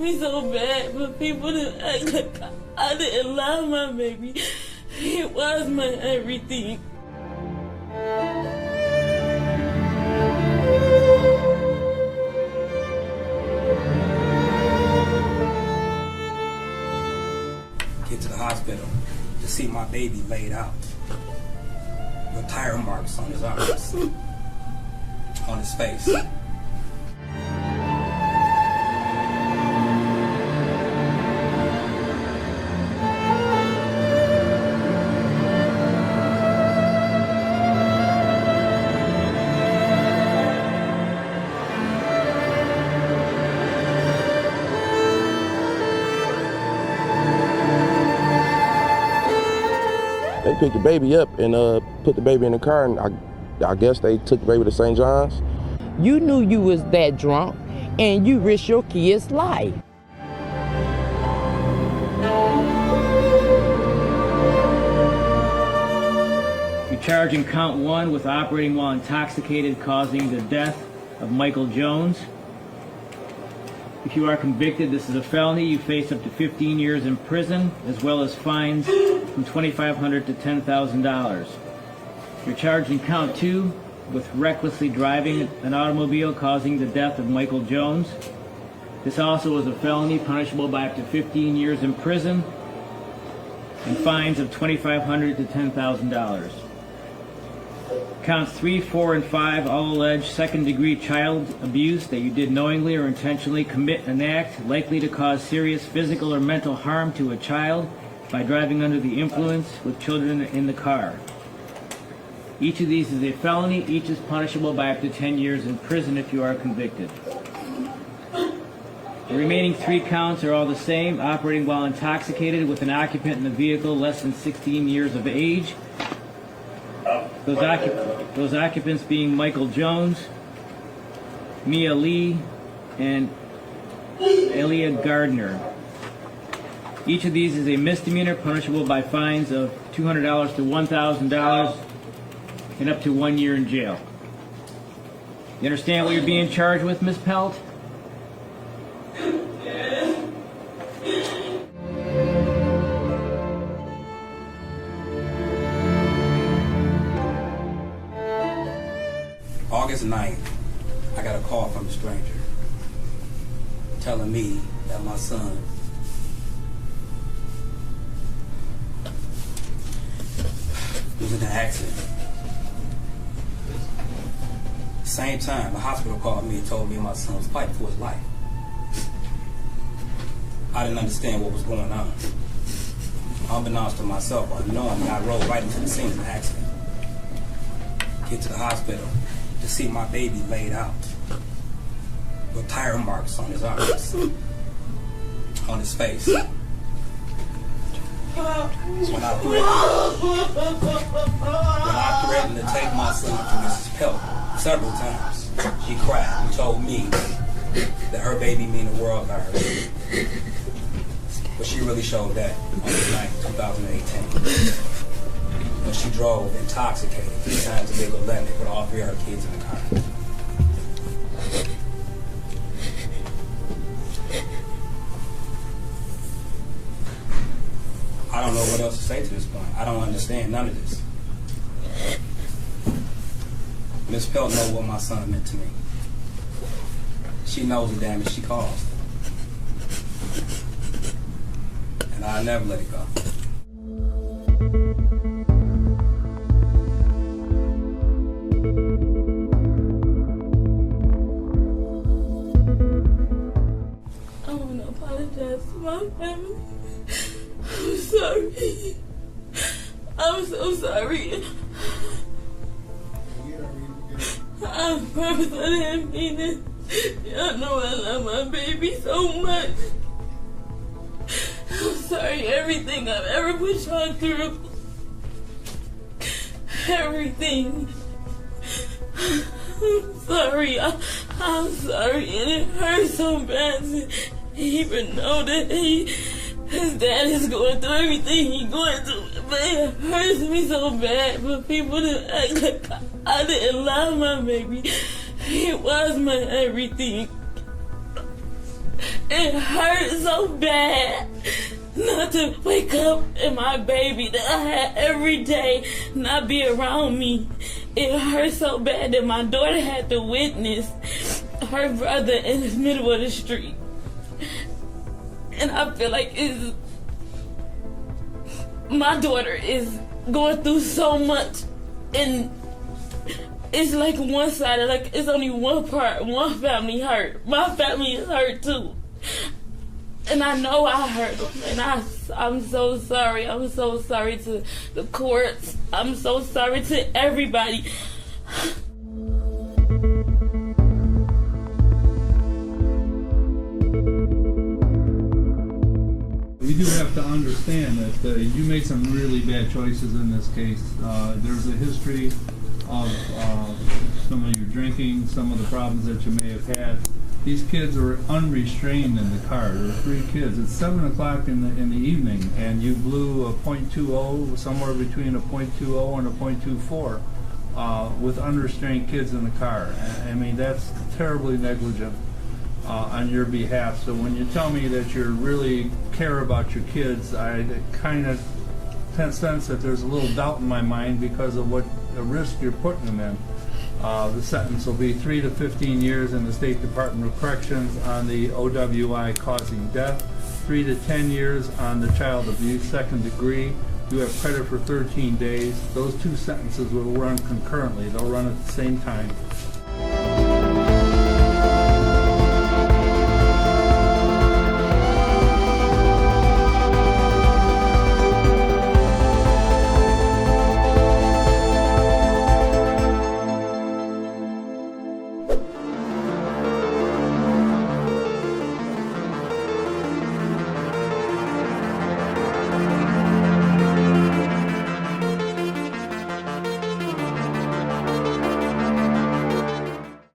me so bad for people to act like I didn't love my baby. He was my everything. Get to the hospital to see my baby laid out with tire marks on his arms, on his face. They picked the baby up and put the baby in the car, and I guess they took the baby to St. John's. You knew you was that drunk, and you risked your kid's life. You're charging count 1 with operating while intoxicated, causing the death of Michael Jones. If you are convicted, this is a felony. You face up to 15 years in prison, as well as fines from $2,500 to $10,000. You're charged in count 2 with recklessly driving an automobile causing the death of Michael Jones. This also is a felony punishable by up to 15 years in prison and fines of $2,500 to $10,000. Counts 3, 4, and 5 all allege second-degree child abuse that you did knowingly or intentionally commit an act likely to cause serious physical or mental harm to a child by driving under the influence with children in the car. Each of these is a felony. Each is punishable by up to 10 years in prison if you are convicted. The remaining 3 counts are all the same: operating while intoxicated with an occupant in the vehicle less than 16 years of age. Those occupants being Michael Jones, Mia Lee, and Elia Gardner. Each of these is a misdemeanor punishable by fines of $200 to $1,000 and up to 1 year in jail. You understand what you're being charged with, Ms. Pelt? August 9th, I got a call from a stranger telling me that my son was in an accident. Same time, the hospital called me and told me my son was fighting for his life. I didn't understand what was going on. Unbeknownst to myself, unknowingly, I rode right into the scene of the accident. Get to the hospital to see my baby laid out with tire marks on his arms, on his face. When I threatened to take my son to Mrs. Pelt several times, she cried and told me that her baby mean the world to her. But she really showed that on the night 2018. When she drove intoxicated 3 times the legal limit with all 3 of her kids in the car. I don't know what else to say to this point. I don't understand none of this. Miss Pelt knows what my son meant to me. She knows the damage she caused. And I'll never let it go. I want to apologize to my family. I'm sorry. I'm so sorry. I promise I didn't mean it. Y'all know I love my baby so much. I'm sorry everything I've ever put y'all through. Everything. I'm sorry. I'm sorry, and it hurts so bad to even know that his dad is going through everything he's going through. But it hurts me so bad for people to act like I didn't love my baby. He was my everything. It hurt so bad not to wake up and my baby that I had every day not be around me. It hurt so bad that my daughter had to witness her brother in the middle of the street. And I feel like my daughter is going through so much, and it's like one side, like it's only one part, one family hurt. My family is hurt too. And I know I hurt them, and I'm so sorry. I'm so sorry to the courts. I'm so sorry to everybody. We do have to understand that you made some really bad choices in this case. There's a history of some of your drinking, some of the problems that you may have had. These kids were unrestrained in the car. There were 3 kids. It's 7 o'clock in the evening, and you blew a .20, somewhere between a .20 and a .24, with unrestrained kids in the car. I mean, that's terribly negligent on your behalf. So when you tell me that you really care about your kids, I kind of sense that there's a little doubt in my mind because of what the risk you're putting them in. The sentence will be 3 to 15 years in the State Department of Corrections on the OWI causing death, 3 to 10 years on the child abuse, 2nd degree. You have credit for 13 days. Those 2 sentences will run concurrently. They'll run at the same time.